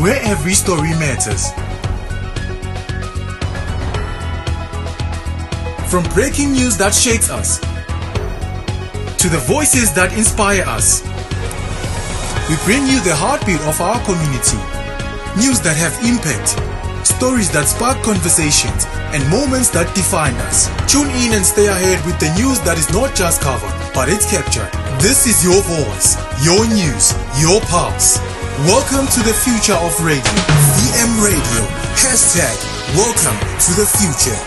where every story matters. From breaking news that shakes us, to the voices that inspire us, we bring you the heartbeat of our community. News that have impact, stories that spark conversations, and moments that define us. Tune in and stay ahead with the news that is not just covered, but it's captured. This is your voice, your news, your pulse. Welcome to the future of radio. VM Radio. Hashtag welcome to the future.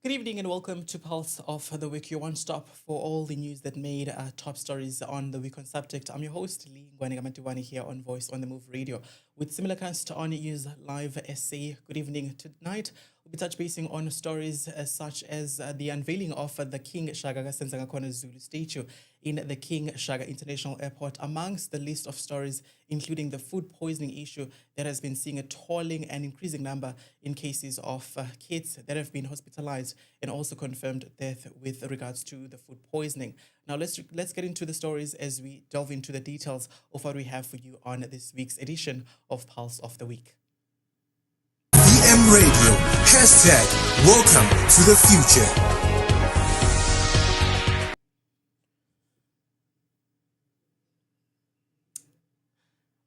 Good evening and welcome to Pulse of the Week, your one-stop for all the news that made top stories on the week on subject. I'm your host, Lee Ngwane here on Voice on the Move Radio. With similar cast on News Live SA. Good evening. Tonight, we'll be touch basing on stories such as the unveiling of the King Shaka Senzangakhona Zulu statue in the King Shaka International Airport, amongst the list of stories including the food poisoning issue that has been seeing a tolling and increasing number in cases of kids that have been hospitalized and also confirmed death with regards to the food poisoning. Now let's get into the stories as we delve into the details of what we have for you on this week's edition of Pulse of the Week. VM Radio. Hashtag welcome to the future.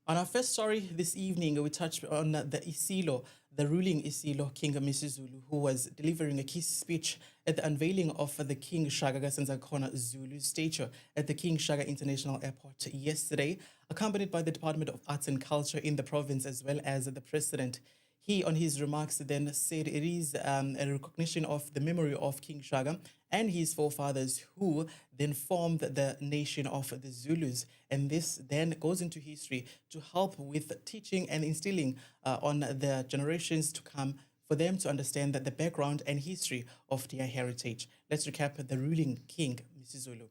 On our first story this evening, we touched on the Isilo, the ruling Isilo, King Misuzulu, who was delivering a key speech at the unveiling of the King Shaka Senzangakhona Zulu statue at the King Shaka International Airport yesterday, accompanied by the Department of Arts and Culture in the province as well as the President. He, on his remarks, then said it is a recognition of the memory of King Shaka and his forefathers who then formed the nation of the Zulus. And this then goes into history to help with teaching and instilling on the generations to come for them to understand that the background and history of their heritage. Let's recap the ruling king, Misuzulu.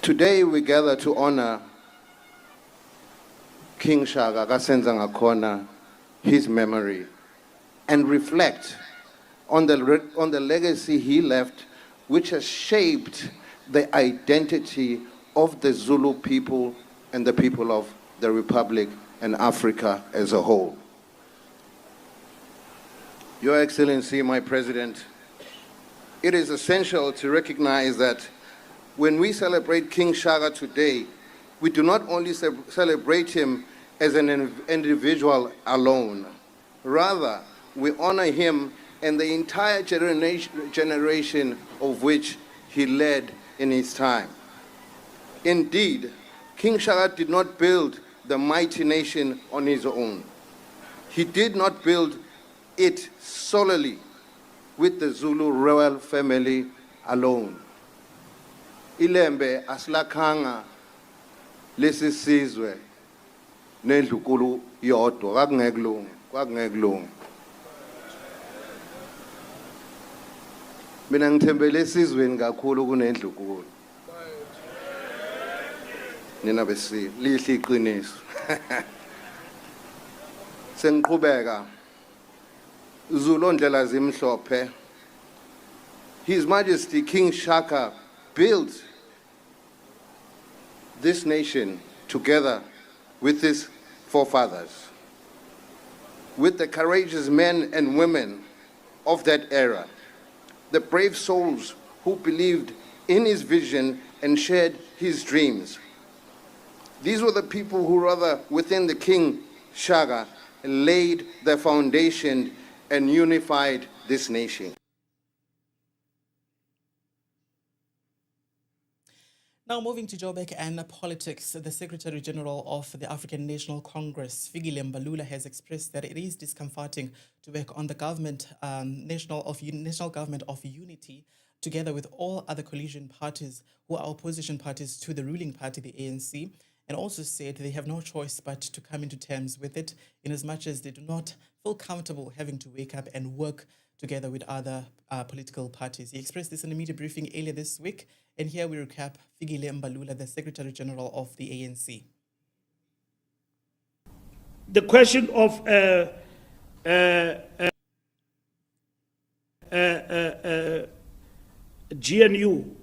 Today we gather to honor King Shaka Senzangakhona, his memory, and reflect on the legacy he left, which has shaped the identity of the Zulu people and the people of the Republic and Africa as a whole. Your Excellency, my President, it is essential to recognize that when we celebrate King Shaka today, we do not only celebrate him as an individual alone. Rather, we honor him and the entire generation of which he led in his time. Indeed, King Shaka did not build the mighty nation on his own. He did not build it solely with the Zulu royal family alone. Ilembe aslakhanga lesi sizwe nendlukulu yodwa kwakungekulungu. Mina ngithembele esizweni kakhulu kunendlukulu. Nina besi lihle iqiniso. Sengiqhubeka. Zulu ndlela zimhlophe. His Majesty King Shaka built this nation together with his forefathers, with the courageous men and women of that era, the brave souls who believed in his vision and shared his dreams. These were the people who, rather within the King Shaka, laid the foundation and unified this nation. Now moving to Joburg and politics, the Secretary General of the African National Congress, Fikile Mbalula, has expressed that it is discomforting to work on the National Government of Unity together with all other coalition parties who are opposition parties to the ruling party, the ANC, and also said they have no choice but to come into terms with it in as much as they do not feel comfortable having to wake up and work together with other political parties. He expressed this in a media briefing earlier this week, and here we recap Fikile Mbalula, the Secretary General of the ANC. The question of GNU,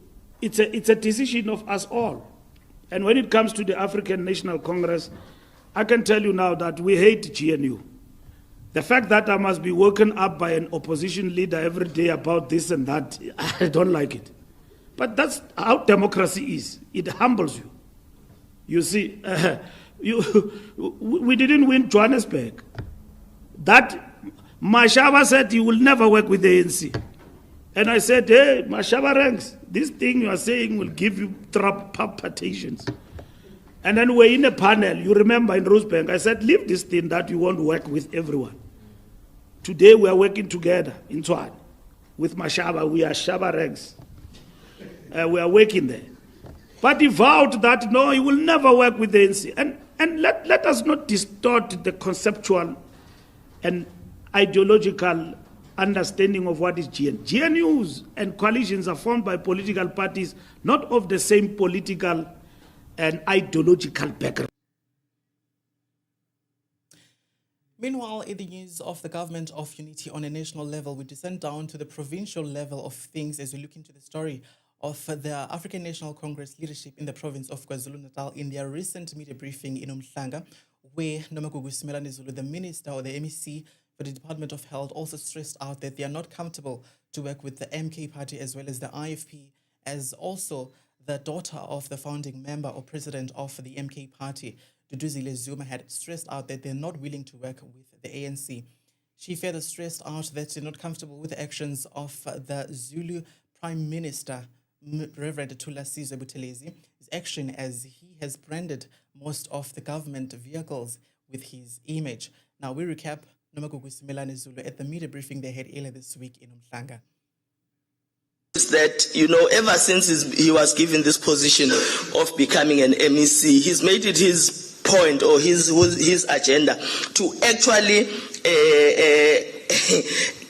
it's a decision of us all. And when it comes to the African National Congress, I can tell you now that we hate GNU. The fact that I must be woken up by an opposition leader every day about this and that, I don't like it. But that's how democracy is. It humbles you. You see, we didn't win Johannesburg. That Mashaba said he will never work with the ANC. And I said, hey, Mashaba ranks, this thing you are saying will give you palpitations. And then we're in a panel, you remember in Rosebank, I said, leave this thing that you won't work with everyone. Today we are working together in Tshwane with Mashaba. We are Shaba ranks. We are working there. But he vowed that no, he will never work with the ANC. And let us not distort the conceptual and ideological understanding of what is GN. GNUs and coalitions are formed by political parties not of the same political and ideological background. Meanwhile, in the news of the government of unity on a national level, we descend down to the provincial level of things as we look into the story of the African National Congress leadership in the province of KwaZulu-Natal in their recent media briefing in Umhlanga, where Nomagugu Simelane Zulu, the minister or the MEC for the Department of Health, also stressed out that they are not comfortable to work with the MK party as well as the IFP, as also the daughter of the founding member or president of the MK party, Duduzile Zuma, had stressed out that they're not willing to work with the ANC. She further stressed out that they're not comfortable with the actions of the Zulu Prime Minister, Reverend Thulasizwe Buthelezi, his action as he has branded most of the government vehicles with his image. Now we recap Nomagugu Simelane Zulu at the media briefing they had earlier this week in Umhlanga. That, ever since he was given this position of becoming an MEC, he's made it his point or his agenda to actually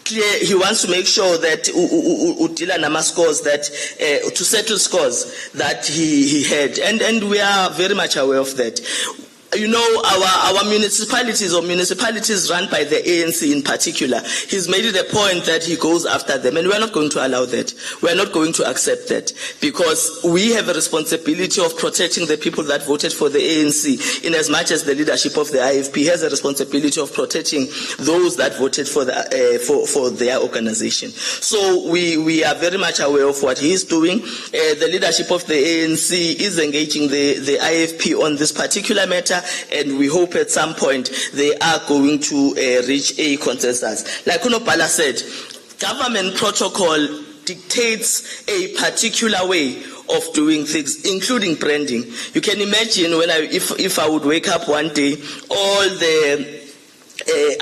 clear. He wants to make sure that Udila Nama scores that to settle scores that he had, and we are very much aware of that. Our municipalities or municipalities run by the ANC in particular, he's made it a point that he goes after them, and we're not going to allow that. We're not going to accept that, because we have a responsibility of protecting the people that voted for the ANC, in as much as the leadership of the IFP has a responsibility of protecting those that voted for for their organization. So we are very much aware of what he's doing. The leadership of the ANC is engaging the IFP on this particular matter, and we hope at some point they are going to reach a consensus. Like Unopala said, government protocol dictates a particular way of doing things, including branding. You can imagine if I would wake up one day, all the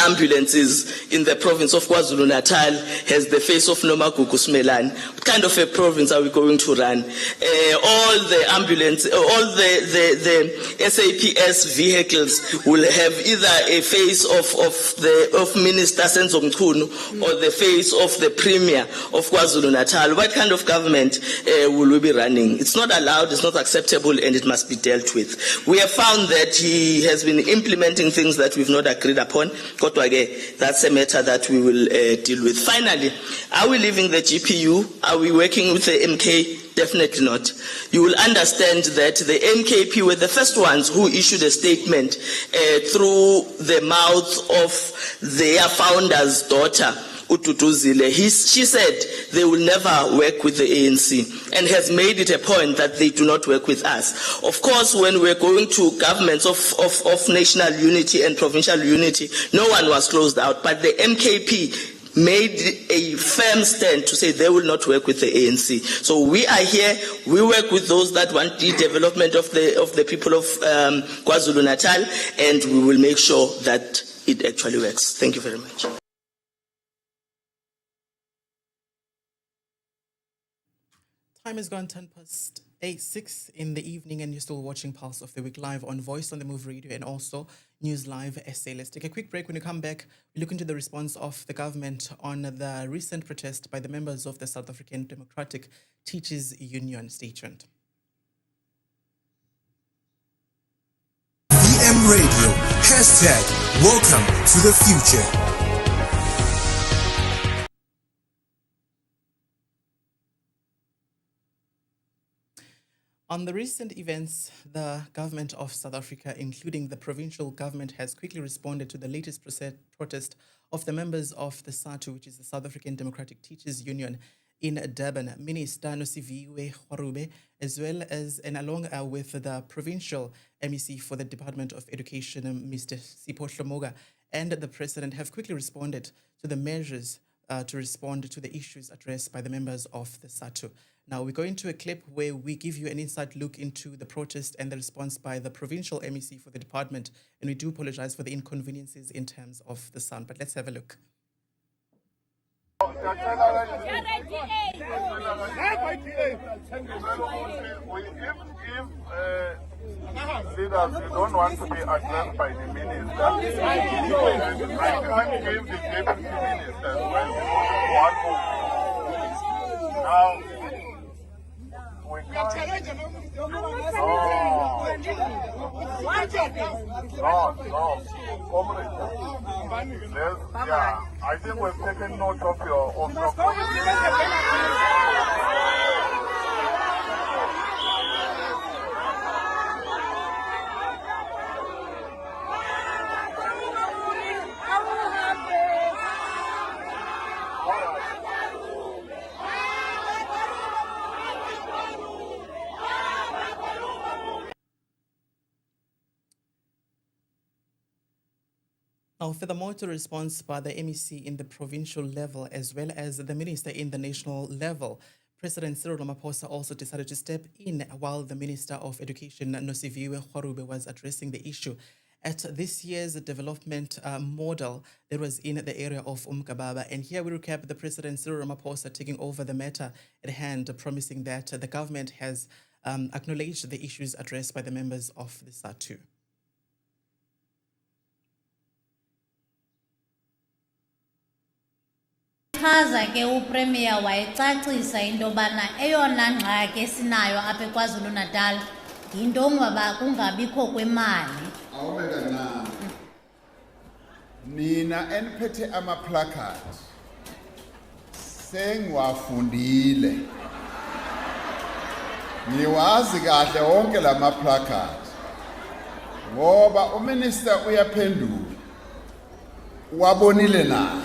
ambulances in the province of KwaZulu-Natal has the face of Nomagugu Simelane. What kind of a province are we going to run? All the ambulance, all the SAPS vehicles will have either a face of Minister Senzo Mchunu or the face of the Premier of KwaZulu-Natal. What kind of government will we be running? It's not allowed, it's not acceptable, and it must be dealt with. We have found that he has been implementing things that we've not agreed upon. That's a matter that we will deal with. Finally, are we leaving the GPU? Are we working with the MK? Definitely not. You will understand that the MKP were the first ones who issued a statement through the mouth of their founder's daughter, Ututuzile. She said they will never work with the ANC, and has made it a point that they do not work with us. Of course, when we're going to governments of national unity and provincial unity, no one was closed out, but the MKP made a firm stand to say they will not work with the ANC. So we are here, we work with those that want the development of the people of KwaZulu-Natal, and we will make sure that it actually works. Thank you very much. Time has gone 6 in the evening, and you're still watching Pulse of the Week live on Voice on the Move Radio and also News Live SA. Let's take a quick break. When you come back, we look into the response of the government on the recent protest by the members of the South African Democratic Teachers Union. Stay tuned. VM Radio. #Welcome to the future. On the recent events, the government of South Africa, including the provincial government, has quickly responded to the latest protest of the members of the SATU, which is the South African Democratic Teachers Union, in Durban. Minister Nosiviwe Gwarube, as well as and along with the provincial MEC for the Department of Education, Mr. Sipho Hlomoga, and the president have quickly responded to the measures to respond to the issues addressed by the members of the SATU. Now, we're going to a clip where we give you an inside look into the protest and the response by the provincial MEC for the department, and we do apologize for the inconveniences in terms of the sound, but let's have a look. Leaders, you don't want to be addressed by the minister. I can't give the deputy minister when one move. Now, we can't. Yeah, I think we've taken note of your comment. Now, furthermore, to response by the MEC in the provincial level as well as the minister in the national level, President Cyril Ramaphosa also decided to step in while the Minister of Education, Nosiviwe Gwarube, was addressing the issue at this year's development model that was in the area of Umgababa. And here we recap the President Cyril Ramaphosa taking over the matter at hand, promising that the government has acknowledged the issues addressed by the members of the SATU. Chaza ke uPremier wayecacisa into bana eyona ngxaki esinayo apha eKwaZulu Natal yinto ngoba kungabikho kwemali. Awubeka nami. Nina eniphethe ama placards sengiwafundile. Niwazi kahle wonke lama placards. Ngoba uminister uyaphendula. Wabonile naye.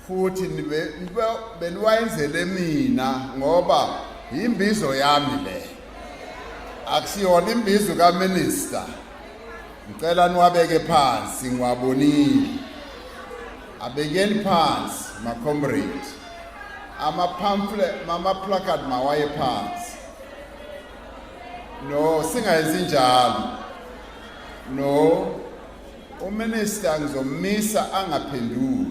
Futhi beniwayenzele mina ngoba imbizo yami le akusiyona imbizo kaminister. Ngicela niwabeke phansi ngiwabonile. Abekeni phansi ma comrade. Ama pamphlet mama placard mawaye phansi. No, singayenzi njalo. No, uminister ngizomisa angaphenduli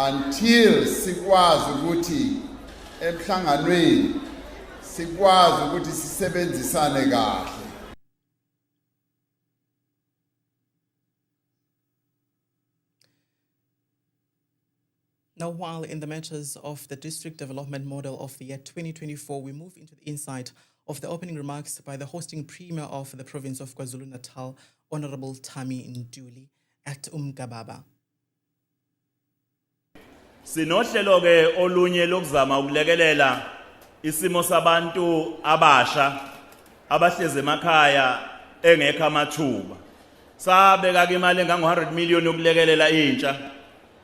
until sikwazi ukuthi emhlanganweni sikwazi ukuthi sisebenzisane kahle. Now, while in the matters of the district development model of the year 2024, we move into the insight of the opening remarks by the hosting premier of the province of KwaZulu-Natal, Honorable Tami Nduli, at Umgababa. Sinohlelo ke olunye lokuzama ukulekelela isimo sabantu abasha abahleze emakhaya engekho amathuba. Sabeka ke imali engango-100 million yokulekelela intsha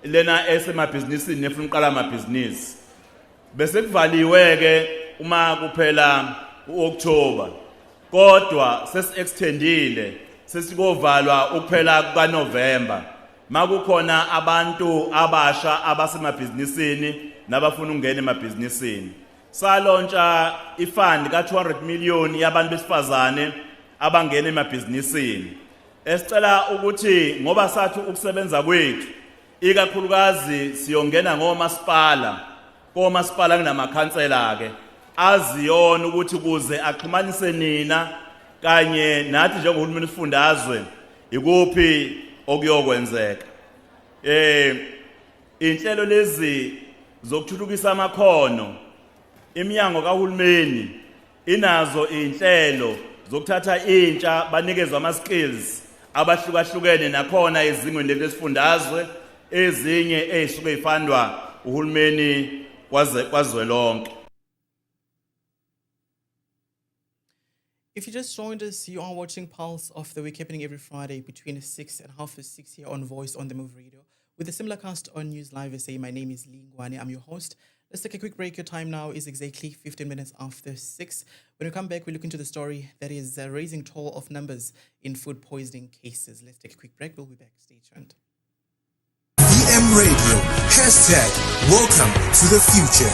lena esemabhizinisini nefuna uqala amabhizinisi. Bese kuvaliwe ke uma kuphela uOctober. Kodwa sesi-extendile sesikovalwa ukuphela kukaNovember. Makukhona abantu abasha abasemabhizinisini nabafuna ukungena emabhizinisini. Salontsha ifund ka200 million yabantu besifazane abangena emabhizinisini. Esicela ukuthi ngoba sathu ukusebenza kwethu ikakhulukazi siyongena ngomasipala, komasipala kunamakhansela ke aziyona ukuthi kuze axhumanise nina kanye nathi njengohulumeni sifundazwe ikuphi okuyokwenzeka. Inhlelo lezi zokuthuthukisa amakhono iminyango kahulumeni inazo inhlelo zokuthatha intsha banikezwe ama skills abahlukahlukene nakhona ezingweni lesifundazwe ezinye ezisuke zifundwa uhulumeni kwazwelonke. If you just joined us, you are watching Pulse of the Week, happening every Friday between 6 and 6:30 here on Voice on the Move Radio. With a similar cast on News Live SA, my name is Lee Ngwane. I'm your host. Let's take a quick break. Your time now is exactly 15 minutes after 6. When we come back, we look into the story that is raising toll of numbers in food poisoning cases. Let's take a quick break. We'll be back. Stay tuned. VM Radio. Hashtag welcome to the future.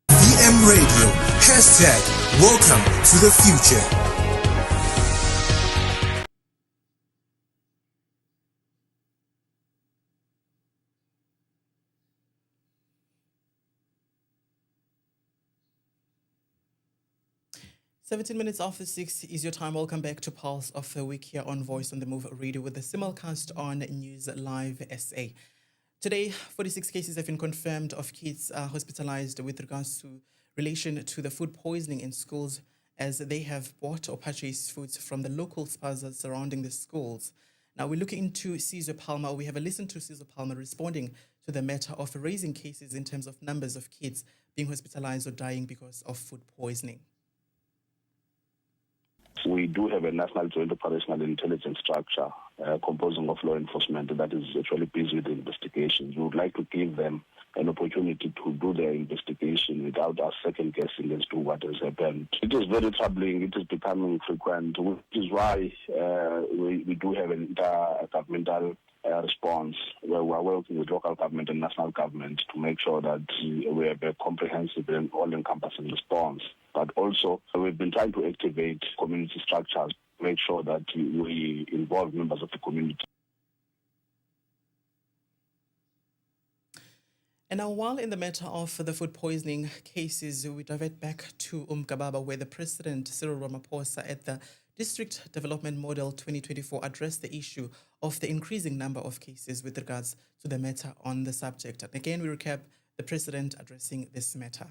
VM Radio. Hashtag welcome to the future. 17 minutes after 6 is your time. Welcome back to Pulse of the Week here on Voice on the Move Radio with the simulcast on News Live SA. Today, 46 cases have been confirmed of kids hospitalized with regards to relation to the food poisoning in schools, as they have bought or purchased foods from the local spazas surrounding the schools. Now, we're looking into Caesar Palmer. We have a listen to Caesar Palmer responding to the matter of raising cases in terms of numbers of kids being hospitalized or dying because of food poisoning. We do have a national joint operational intelligence structure composing of law enforcement that is actually busy with the investigations. We would like to give them an opportunity to do their investigation without us second guessing as to what has happened. It is very troubling. It is becoming frequent, which is why we do have an intergovernmental response where we are working with local government and national government to make sure that we have a comprehensive and all-encompassing response. But also, we've been trying to activate community structures to make sure that we involve members of the community. And now, while in the matter of the food poisoning cases, we divert back to Umgababa, where the President, Cyril Ramaphosa, at the District Development Model 2024 addressed the issue of the increasing number of cases with regards to the matter on the subject. And again, we recap the President addressing this matter.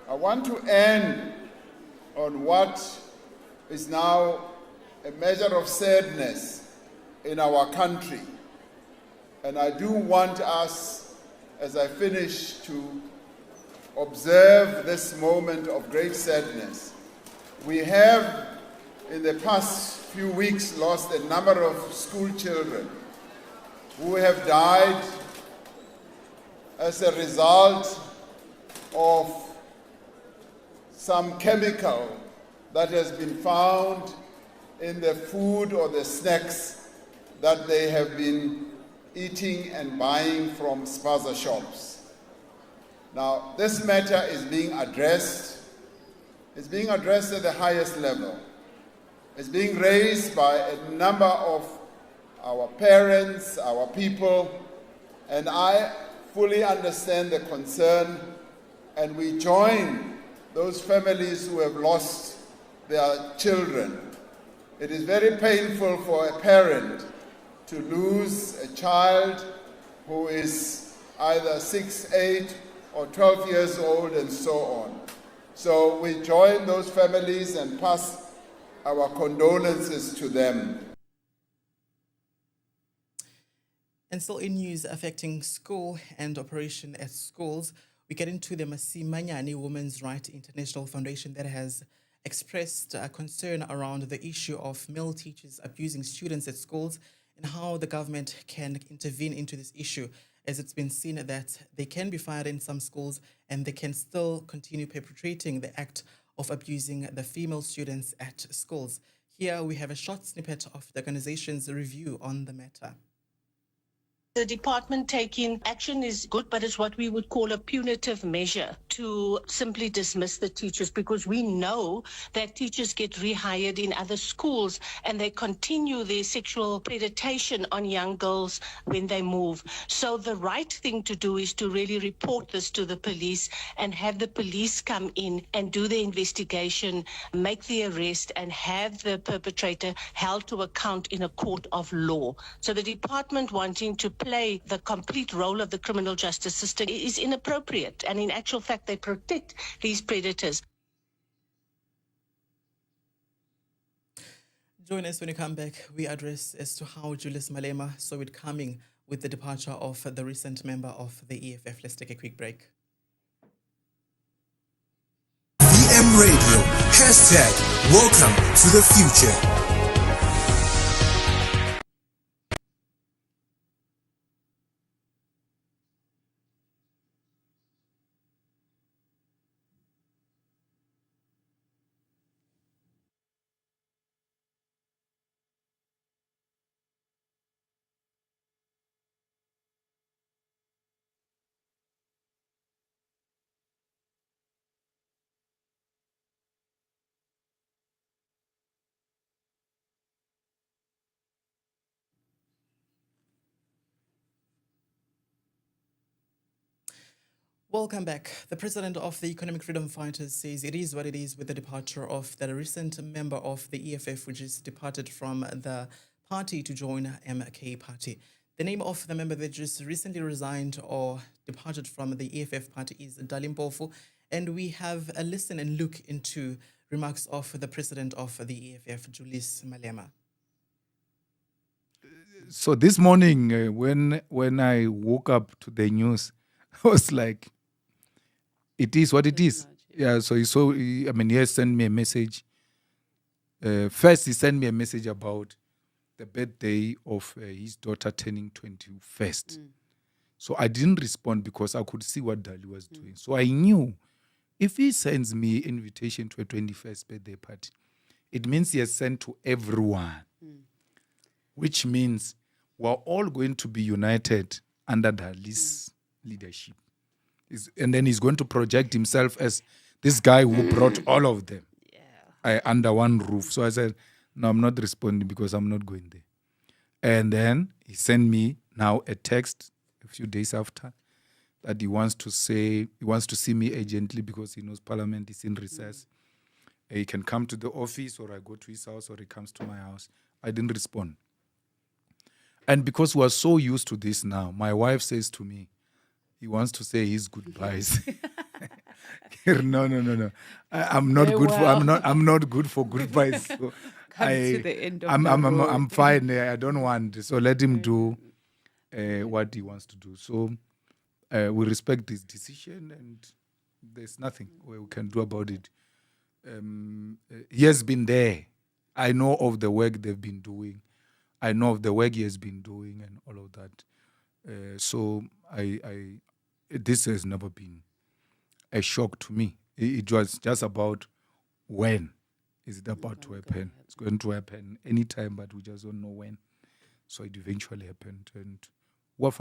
I want to end on what is now a measure of sadness in our country. And I do want us, as I finish, to observe this moment of great sadness. We have, in the past few weeks, lost a number of school children who have died as a result of some chemical that has been found in the food or the snacks that they have been eating and buying from spaza shops. Now, this matter is being addressed. It's being addressed at the highest level. It's being raised by a number of our parents, our people, and I fully understand the concern, and we join those families who have lost their children. It is very painful for a parent to lose a child who is either 6, 8, or 12 years old, and so on. So we join those families and pass our condolences to them. And still in news affecting school and operation at schools, we get into the Masimanyane Women's Rights International Foundation that has expressed concern around the issue of male teachers abusing students at schools and how the government can intervene into this issue, as it's been seen that they can be fired in some schools and they can still continue perpetrating the act of abusing the female students at schools. Here we have a short snippet of the organization's review on the matter. The department taking action is good, but it's what we would call a punitive measure to simply dismiss the teachers, because we know that teachers get rehired in other schools and they continue their sexual predation on young girls when they move. So the right thing to do is to really report this to the police and have the police come in and do the investigation, make the arrest, and have the perpetrator held to account in a court of law. So the department wanting to play the complete role of the criminal justice system is inappropriate, and in actual fact they protect these predators. Join us when you come back. We address as to how Julius Malema saw it coming with the departure of the recent member of the EFF. Let's take a quick break. VM Radio. #Welcome to the future. Welcome back. The president of the Economic Freedom Fighters says it is what it is with the departure of the recent member of the EFF, which is departed from the party to join MK party. The name of the member that just recently resigned or departed from the EFF party is Dalimpofu, and we have a listen and look into remarks of the president of the EFF, Julius Malema. So this morning, when I woke up to the news, I was like, it is what it is. Yeah, so he has sent me a message. First, he sent me a message about the birthday of his daughter turning 21st. So I didn't respond because I could see what Dali was doing. So I knew if he sends me invitation to a 21st birthday party, it means he has sent to everyone, which means we're all going to be united under Dali's leadership. And then he's going to project himself as this guy who brought all of them under one roof. So I said, no, I'm not responding because I'm not going there. And then he sent me now a text a few days after that he wants to see me urgently because he knows Parliament is in recess. He can come to the office, or I go to his house, or he comes to my house. I didn't respond. And because we are so used to this now, my wife says to me, he wants to say his goodbyes. No. I'm not good for. I'm not good for goodbyes. So to the end of I'm fine. I don't want. So let him do what he wants to do. So we respect his decision, and there's nothing we can do about it. He has been there. I know of the work they've been doing. I know of the work he has been doing, and all of that. So this has never been a shock to me. It was just about when is it about to happen. It's going to happen anytime, but we just don't know when. So it eventually happened, and what?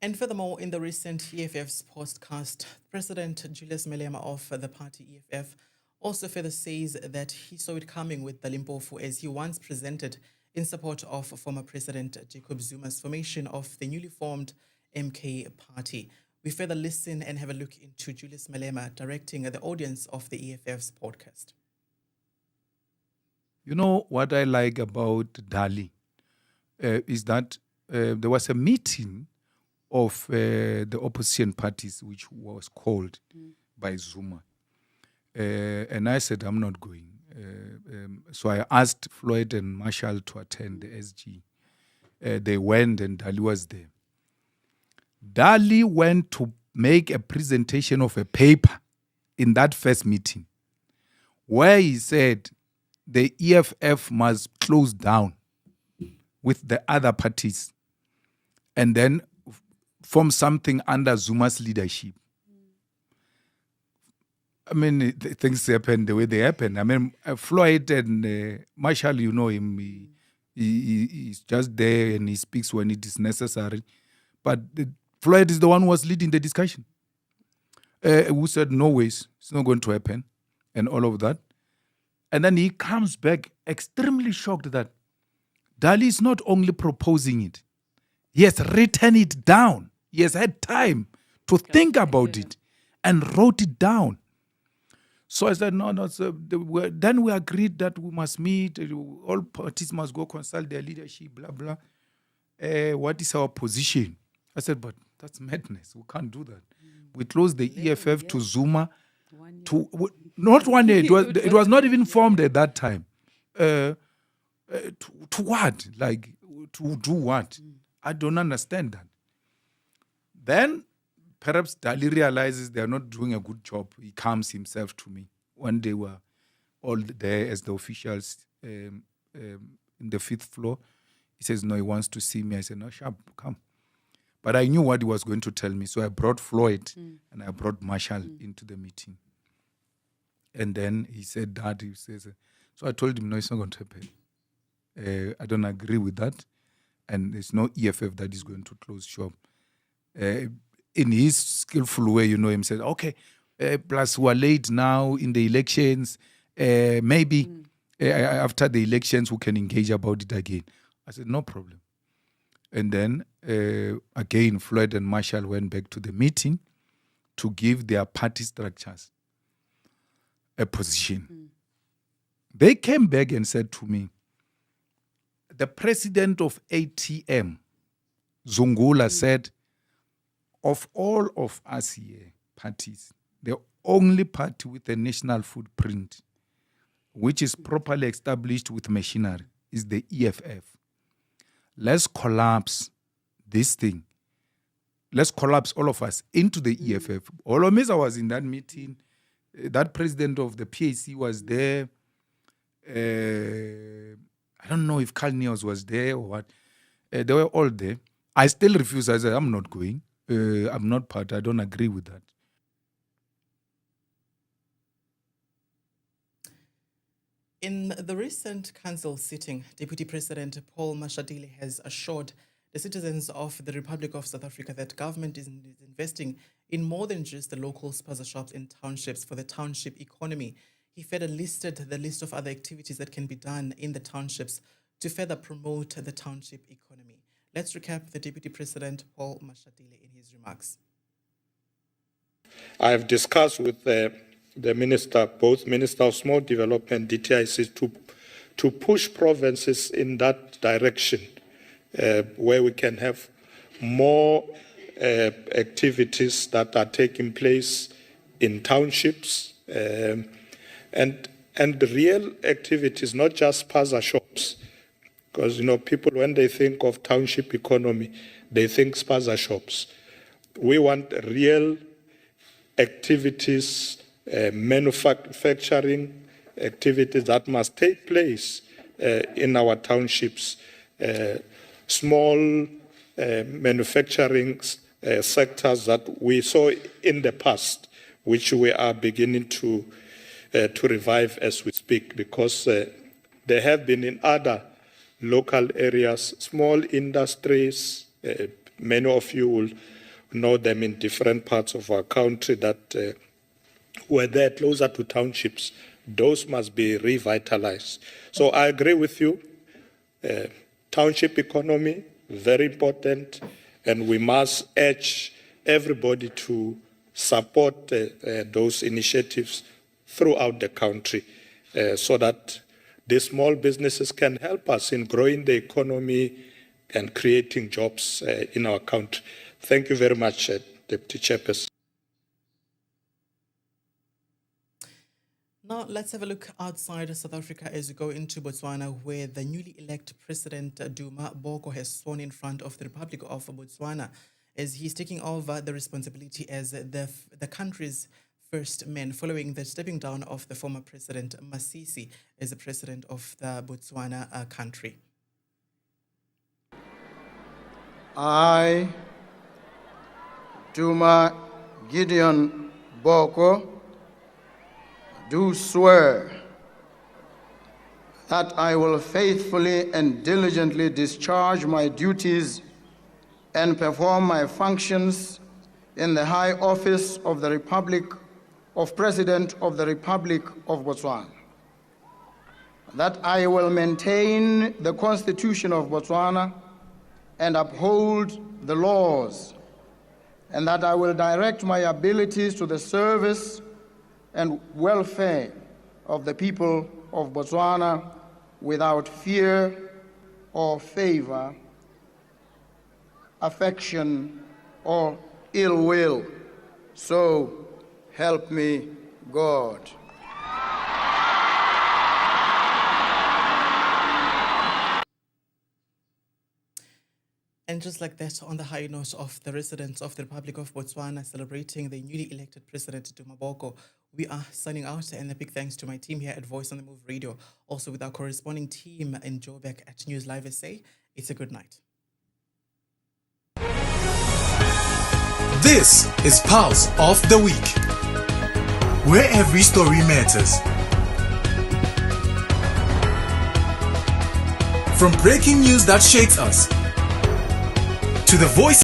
And furthermore, in the recent EFF's podcast, President Julius Malema of the party EFF also further says that he saw it coming with Dalimpofu, as he once presented in support of former President Jacob Zuma's formation of the newly formed MK party. We further listen and have a look into Julius Malema directing the audience of the EFF's podcast. You know what I like about Dali is that there was a meeting of the opposition parties which was called by Zuma. And I said, I'm not going. So I asked Floyd and Marshall to attend the SG. They went, and Dali was there. Dali went to make a presentation of a paper in that first meeting where he said the EFF must close down with the other parties and then form something under Zuma's leadership. I mean, things happen the way they happen. I mean, Floyd and Marshall, you know him, he's just there and he speaks when it is necessary. But Floyd is the one who was leading the discussion. Who said, no ways, it's not going to happen, and all of that. And then he comes back extremely shocked that Dali is not only proposing it, he has written it down. He has had time to think about it and wrote it down. So I said, no. So then we agreed that we must meet, all parties must go consult their leadership, blah, blah. What is our position? I said, but that's madness. We can't do that. We closed the EFF to Zuma. Not 1 year. It was not even formed at that time. To what? Like, to do what? I don't understand that. Then, perhaps Dali realizes they are not doing a good job. He comes himself to me when they were all there as the officials in the 5th floor. He says, no, he wants to see me. I said, no, sharp, come. But I knew what he was going to tell me. So I brought Floyd and I brought Marshall into the meeting. And then he said that. He says, so I told him, no, it's not going to happen. I don't agree with that. And there's no EFF that is going to close shop. In his skillful way, him said, okay, plus we are late now in the elections. Maybe after the elections, we can engage about it again. I said, no problem. And then, again, Floyd and Marshall went back to the meeting to give their party structures a position. They came back and said to me, the president of ATM, Zungula, said, of all of us here, parties, the only party with a national footprint, which is properly established with machinery, is the EFF. Let's collapse this thing. Let's collapse all of us into the EFF. Olomisa was in that meeting. That president of the PAC was there. I don't know if Carl Neos was there or what. They were all there. I still refuse. I said, I'm not going. I'm not part. I don't agree with that. In the recent council sitting, Deputy President Paul Mashatile has assured the citizens of the Republic of South Africa that government is investing in more than just the local spaza shops in townships for the township economy. He further listed the list of other activities that can be done in the townships to further promote the township economy. Let's recap the Deputy President Paul Mashatile in his remarks. I have discussed with the Minister, both Minister of Small Development, DTIC, to push provinces in that direction, where we can have more activities that are taking place in townships, and real activities, not just spaza shops. Because, people, when they think of township economy, they think spaza shops. We want real activities, manufacturing activities that must take place in our townships. Small manufacturing sectors that we saw in the past, which we are beginning to revive as we speak, because there have been in other local areas, small industries. Many of you will know them in different parts of our country that were there closer to townships. Those must be revitalized. So I agree with you. Township economy, very important, and we must urge everybody to support those initiatives throughout the country so that the small businesses can help us in growing the economy and creating jobs in our country. Thank you very much, Deputy Chairperson. Now, let's have a look outside South Africa as we go into Botswana, where the newly elected President Duma Boko has sworn in front of the Republic of Botswana as he's taking over the responsibility as the country's first man, following the stepping down of the former President Masisi as the president of the Botswana country. I, Duma Gideon Boko, do swear that I will faithfully and diligently discharge my duties and perform my functions in the high office of the President of the Republic of Botswana, that I will maintain the Constitution of Botswana and uphold the laws, and that I will direct my abilities to the service and welfare of the people of Botswana without fear or favor, affection or ill will. So help me God. And just like that, on the high note of the residents of the Republic of Botswana celebrating the newly elected President Duma Boko, we are signing out, and a big thanks to my team here at Voice on the Move Radio, also with our corresponding team in Joburg at News Live SA. It's a good night. This is Pulse of the Week, where every story matters. From breaking news that shakes us to the voice